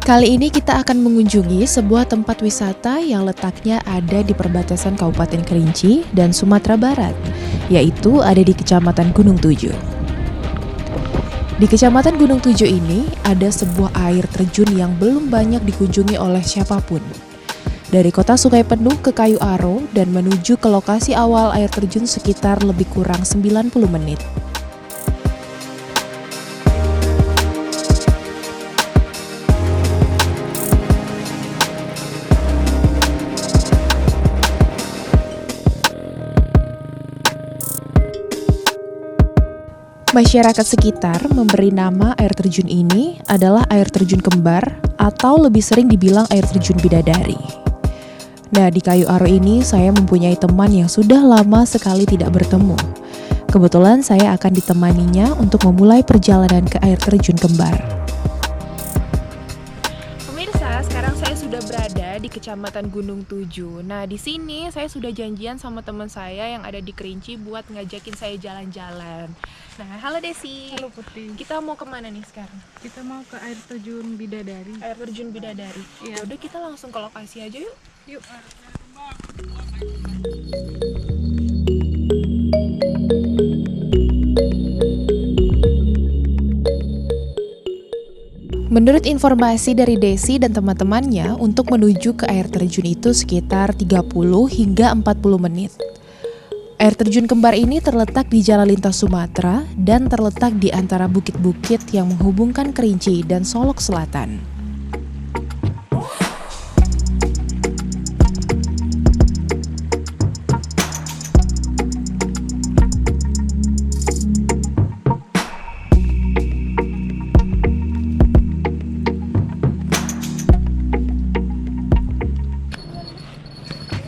Kali ini kita akan mengunjungi sebuah tempat wisata yang letaknya ada di perbatasan Kabupaten Kerinci dan Sumatera Barat, yaitu ada di Kecamatan Gunung Tujuh. Di Kecamatan Gunung Tujuh ini ada sebuah air terjun yang belum banyak dikunjungi oleh siapapun. Dari kota Sungai Penuh ke Kayu Aro dan menuju ke lokasi awal air terjun sekitar lebih kurang 90 menit. Masyarakat sekitar memberi nama air terjun ini adalah air terjun kembar atau lebih sering dibilang air terjun bidadari. Nah, di Kayu Aro ini saya mempunyai teman yang sudah lama sekali tidak bertemu. Kebetulan saya akan ditemaninya untuk memulai perjalanan ke air terjun kembar. Pemirsa, sekarang saya sudah berada di Kecamatan Gunung Tujuh. Nah, di sini saya sudah janjian sama teman saya yang ada di Kerinci buat ngajakin saya jalan-jalan. Nah, halo Desi. Halo Putri. Kita mau kemana nih sekarang? Kita mau ke air terjun Bidadari. Air terjun Bidadari. Iya. Udah kita langsung ke lokasi aja yuk. Yuk. Menurut informasi dari Desi dan teman-temannya, untuk menuju ke air terjun itu sekitar 30 hingga 40 menit. Air terjun kembar ini terletak di Jalan Lintas Sumatera dan terletak di antara bukit-bukit yang menghubungkan Kerinci dan Solok Selatan.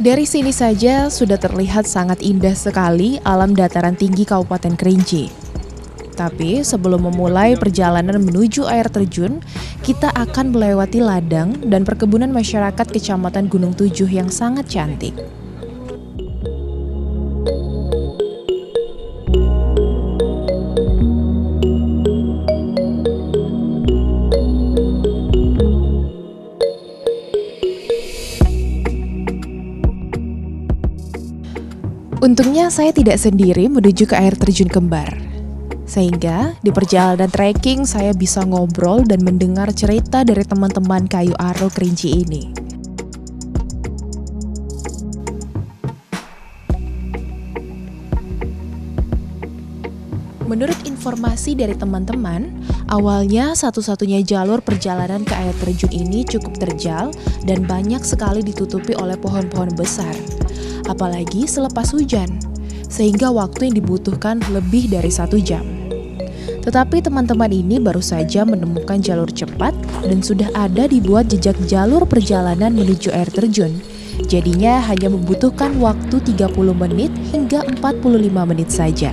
Dari sini saja sudah terlihat sangat indah sekali alam dataran tinggi Kabupaten Kerinci. Tapi sebelum memulai perjalanan menuju air terjun, kita akan melewati ladang dan perkebunan masyarakat Kecamatan Gunung Tujuh yang sangat cantik. Untungnya saya tidak sendiri menuju ke air terjun kembar. Sehingga di perjalanan trekking saya bisa ngobrol dan mendengar cerita dari teman-teman Kayu Aro Kerinci ini. Menurut informasi dari teman-teman, awalnya satu-satunya jalur perjalanan ke air terjun ini cukup terjal dan banyak sekali ditutupi oleh pohon-pohon besar. Apalagi selepas hujan, sehingga waktu yang dibutuhkan lebih dari 1 jam. Tetapi teman-teman ini baru saja menemukan jalur cepat dan sudah ada dibuat jejak jalur perjalanan menuju air terjun. Jadinya hanya membutuhkan waktu 30 menit hingga 45 menit saja.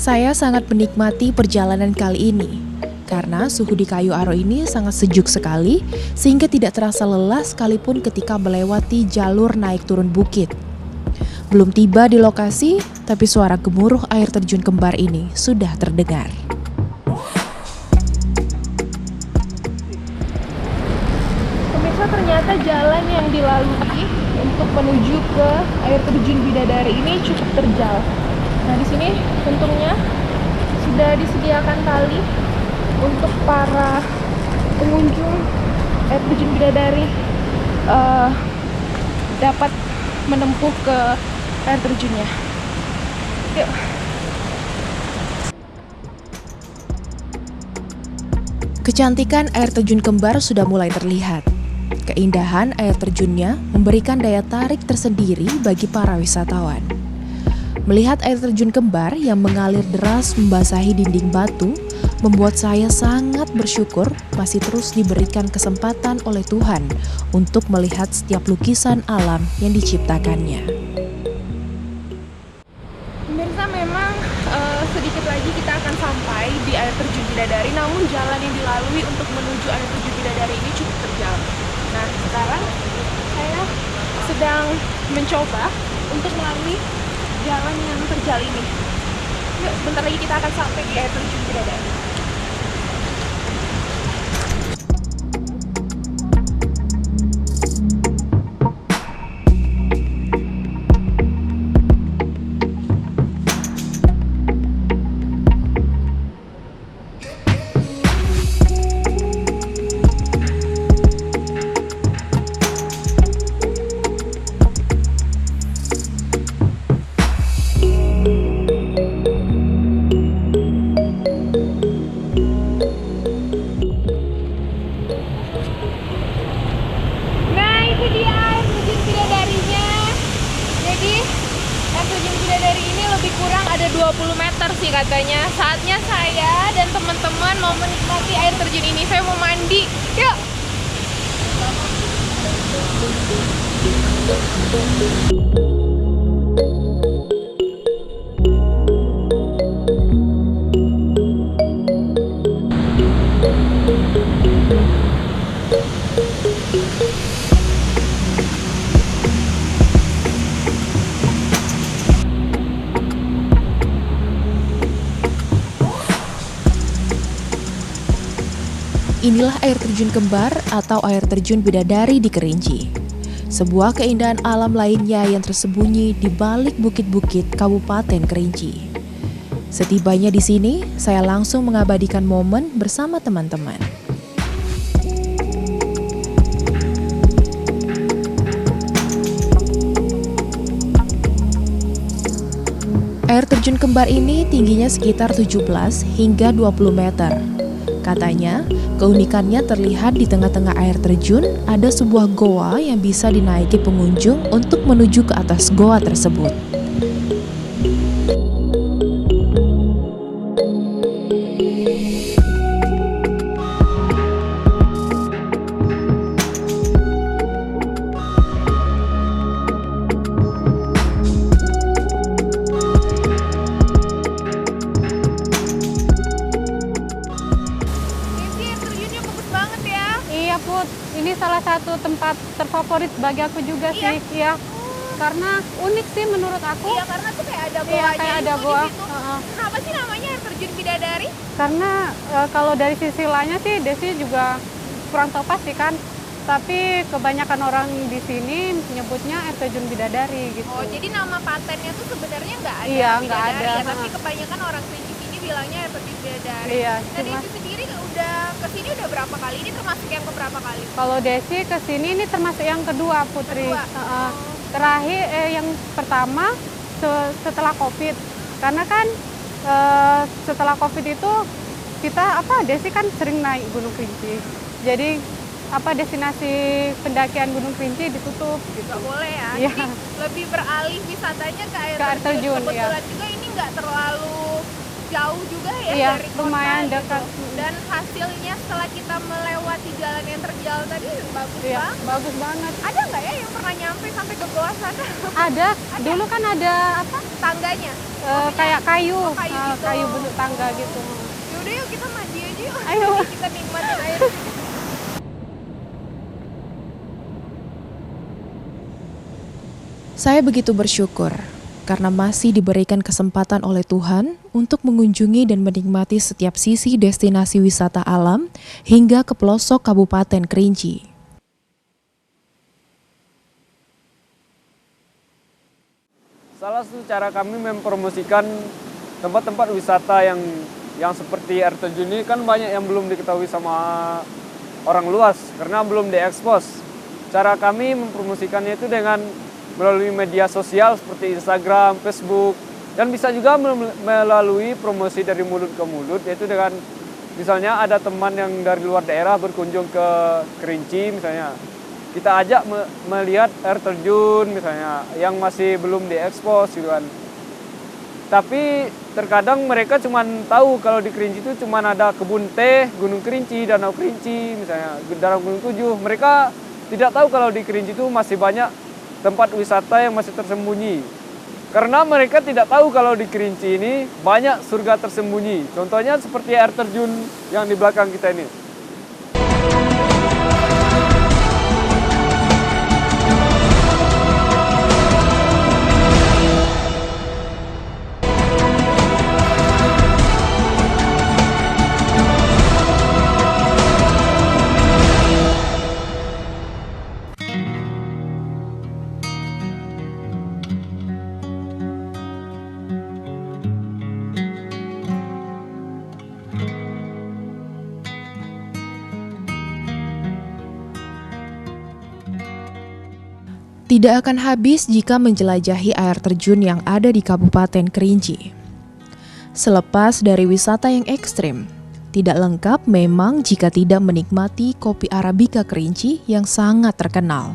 Saya sangat menikmati perjalanan kali ini, karena suhu di Kayu Aro ini sangat sejuk sekali, sehingga tidak terasa lelah sekalipun ketika melewati jalur naik turun bukit. Belum tiba di lokasi, tapi suara gemuruh air terjun kembar ini sudah terdengar. Pemirsa, ternyata jalan yang dilalui untuk menuju ke air terjun Bidadari ini cukup terjal. Nah, di sini untungnya sudah disediakan tali untuk para pengunjung air terjun Bidadari dapat menempuh ke air terjunnya. Yuk. Kecantikan air terjun kembar sudah mulai terlihat. Keindahan air terjunnya memberikan daya tarik tersendiri bagi para wisatawan. Melihat air terjun kembar yang mengalir deras membasahi dinding batu, membuat saya sangat bersyukur masih terus diberikan kesempatan oleh Tuhan untuk melihat setiap lukisan alam yang diciptakannya. Pemirsa, memang sedikit lagi kita akan sampai di air terjun Bidadari, namun jalan yang dilalui untuk menuju air terjun Bidadari ini cukup terjal. Nah, sekarang saya sedang mencoba untuk melalui jalan yang terjal ini. Yuk, sebentar lagi kita akan sampai di air terjun Bidadari. Ada 20 meter sih katanya. Saatnya saya dan teman-teman mau menikmati air terjun ini. Saya mau mandi. Yuk. Inilah air terjun kembar atau air terjun Bidadari di Kerinci. Sebuah keindahan alam lainnya yang tersembunyi di balik bukit-bukit Kabupaten Kerinci. Setibanya di sini, saya langsung mengabadikan momen bersama teman-teman. Air terjun kembar ini tingginya sekitar 17 hingga 20 meter. Katanya, keunikannya terlihat di tengah-tengah air terjun ada sebuah goa yang bisa dinaiki pengunjung untuk menuju ke atas goa tersebut. Ini salah satu tempat terfavorit bagi aku juga sih, ya. Karena unik sih menurut aku. Iya, karena tuh kayak ada goanya. Iya, kayak ada goa. Kenapa sih namanya air terjun Bidadari? Karena kalau dari sisi lainnya sih Desi juga kurang tahu pasti kan. Tapi kebanyakan orang di sini menyebutnya air terjun Bidadari gitu. Oh, jadi nama patennya tuh sebenarnya nggak ada. Iya, nggak ada. Ya, tapi kebanyakan orang Kerinci sini bilangnya air terjun Bidadari. Iya, nah, Desi sendiri udah kesini udah berapa kali? Ini termasuk yang keberapa kali? Kalau Desi kesini ini termasuk yang kedua, Putri. Kedua. Terakhir yang pertama setelah COVID. Karena kan setelah COVID itu kita Desi kan sering naik Gunung Kerinci. Jadi destinasi pendakian Gunung Kerinci ditutup gitu. Nggak boleh ya. Iya. Jadi lebih beralih wisatanya ke air terjun. Kebetulan juga ini nggak terlalu jauh juga ya iya, dari kota. Lumayan dekat. Gitu. Dan hasilnya setelah kita melewati jalan yang terjal tadi bagus banget. Bagus banget. Ada nggak ya yang pernah nyampe sampai ke goa sana? Ada. Dulu kan ada tangganya. Kayak kayu. Gitu. Kayu bentuk tangga gitu. Yaudah yuk kita mandi aja yuk. Ayo. Kita nikmatin air. Saya begitu bersyukur karena masih diberikan kesempatan oleh Tuhan untuk mengunjungi dan menikmati setiap sisi destinasi wisata alam hingga ke pelosok Kabupaten Kerinci. Salah satu cara kami mempromosikan tempat-tempat wisata yang seperti air terjun ini kan banyak yang belum diketahui sama orang luas karena belum diekspos. Cara kami mempromosikannya itu dengan melalui media sosial seperti Instagram, Facebook, dan bisa juga melalui promosi dari mulut ke mulut, yaitu dengan misalnya ada teman yang dari luar daerah berkunjung ke Kerinci misalnya, kita ajak melihat air terjun misalnya yang masih belum diekspos gitu kan. Tapi terkadang mereka cuma tahu kalau di Kerinci itu cuma ada kebun teh, Gunung Kerinci, Danau Kerinci misalnya, Danau Gunung Tujuh. Mereka tidak tahu kalau di Kerinci itu masih banyak tempat wisata yang masih tersembunyi. Karena mereka tidak tahu kalau di Kerinci ini banyak surga tersembunyi. Contohnya seperti air terjun yang di belakang kita ini. Tidak akan habis jika menjelajahi air terjun yang ada di Kabupaten Kerinci. Selepas dari wisata yang ekstrim, tidak lengkap memang jika tidak menikmati kopi Arabica Kerinci yang sangat terkenal.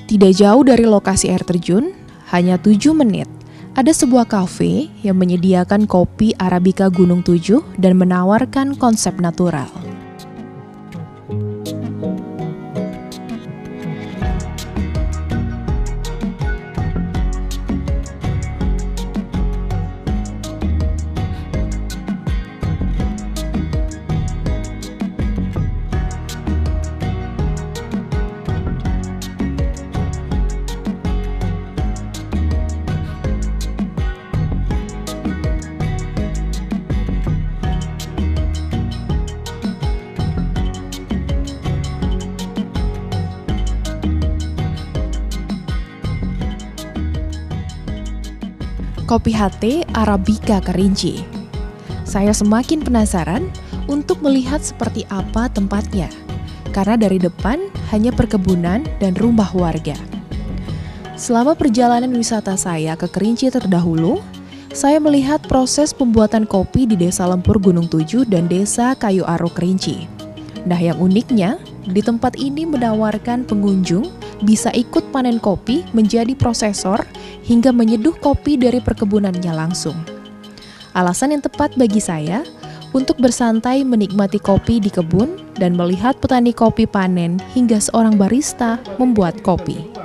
Tidak jauh dari lokasi air terjun, hanya 7 menit, ada sebuah kafe yang menyediakan kopi Arabica Gunung Tujuh dan menawarkan konsep natural. Kopi HT Arabica Kerinci. Saya semakin penasaran untuk melihat seperti apa tempatnya, karena dari depan hanya perkebunan dan rumah warga. Selama perjalanan wisata saya ke Kerinci terdahulu, saya melihat proses pembuatan kopi di Desa Lempur Gunung Tujuh dan Desa Kayu Aro Kerinci. Nah, yang uniknya, di tempat ini menawarkan pengunjung bisa ikut panen kopi menjadi prosesor hingga menyeduh kopi dari perkebunannya langsung. Alasan yang tepat bagi saya untuk bersantai menikmati kopi di kebun dan melihat petani kopi panen hingga seorang barista membuat kopi.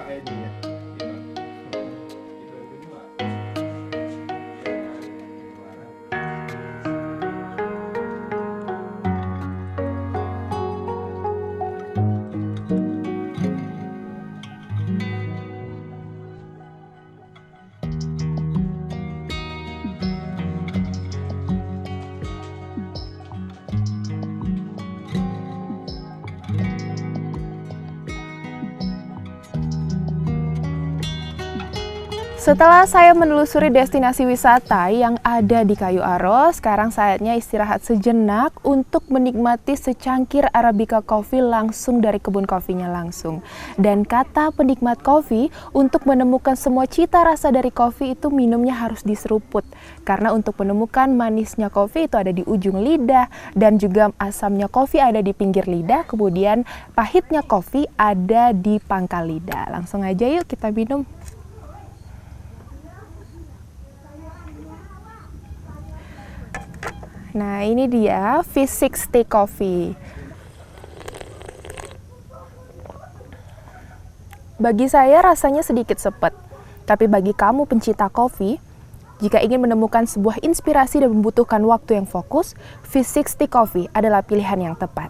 Setelah saya menelusuri destinasi wisata yang ada di Kayu Aro, sekarang saatnya istirahat sejenak untuk menikmati secangkir Arabica Coffee langsung dari kebun kopinya langsung. Dan kata penikmat kopi, untuk menemukan semua cita rasa dari kopi itu minumnya harus diseruput. Karena untuk menemukan manisnya kopi itu ada di ujung lidah, dan juga asamnya kopi ada di pinggir lidah, kemudian pahitnya kopi ada di pangkal lidah. Langsung aja yuk kita minum. Nah, ini dia V60 Coffee. Bagi saya rasanya sedikit sepet, tapi bagi kamu pencinta kopi, jika ingin menemukan sebuah inspirasi dan membutuhkan waktu yang fokus, V60 Coffee adalah pilihan yang tepat.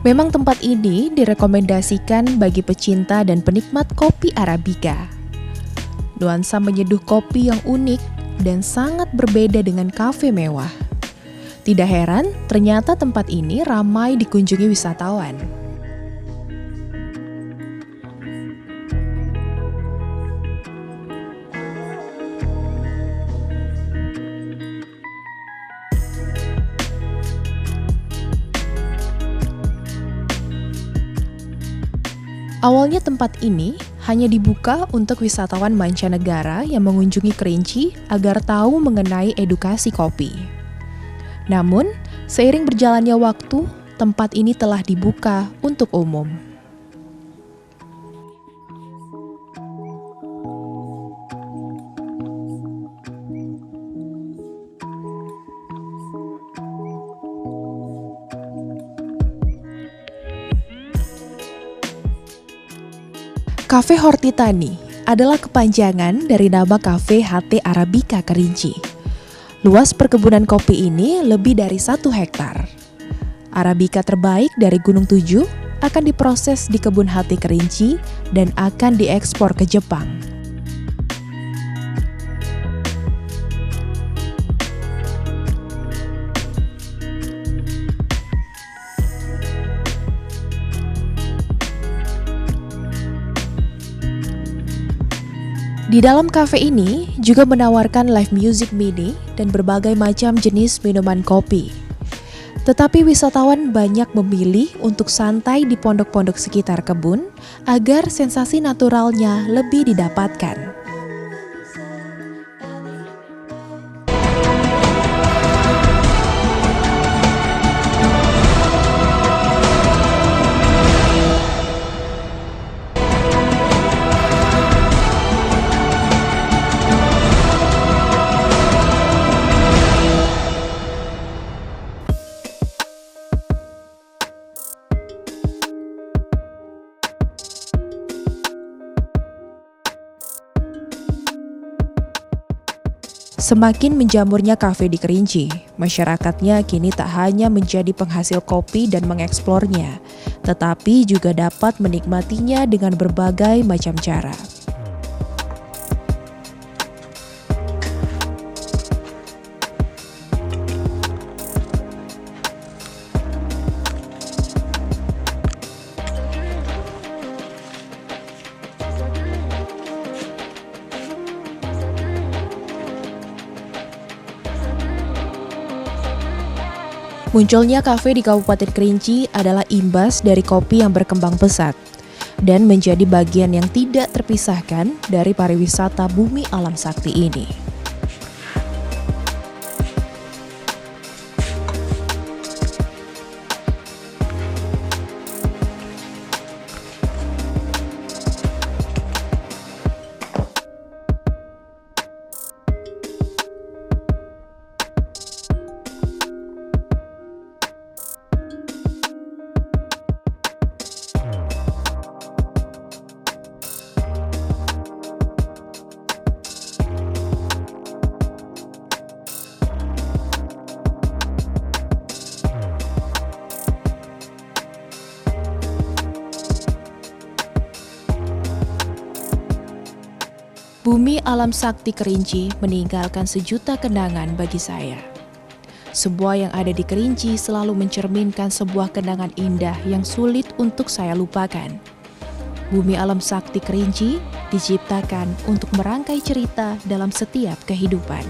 Memang tempat ini direkomendasikan bagi pecinta dan penikmat kopi Arabica. Nuansa menyeduh kopi yang unik dan sangat berbeda dengan kafe mewah. Tidak heran, ternyata tempat ini ramai dikunjungi wisatawan. Awalnya tempat ini hanya dibuka untuk wisatawan mancanegara yang mengunjungi Kerinci agar tahu mengenai edukasi kopi. Namun, seiring berjalannya waktu, tempat ini telah dibuka untuk umum. Cafe Hortitani adalah kepanjangan dari nama Cafe HT Arabica Kerinci. Luas perkebunan kopi ini lebih dari 1 hektar. Arabica terbaik dari Gunung Tujuh akan diproses di kebun HT Kerinci dan akan diekspor ke Jepang. Di dalam kafe ini juga menawarkan live music mini dan berbagai macam jenis minuman kopi. Tetapi wisatawan banyak memilih untuk santai di pondok-pondok sekitar kebun agar sensasi naturalnya lebih didapatkan. Semakin menjamurnya kafe di Kerinci, masyarakatnya kini tak hanya menjadi penghasil kopi dan mengeksplornya, tetapi juga dapat menikmatinya dengan berbagai macam cara. Munculnya kafe di Kabupaten Kerinci adalah imbas dari kopi yang berkembang pesat dan menjadi bagian yang tidak terpisahkan dari pariwisata Bumi Alam Sakti ini. Bumi Alam Sakti Kerinci meninggalkan sejuta kenangan bagi saya. Sebuah yang ada di Kerinci selalu mencerminkan sebuah kenangan indah yang sulit untuk saya lupakan. Bumi Alam Sakti Kerinci diciptakan untuk merangkai cerita dalam setiap kehidupan.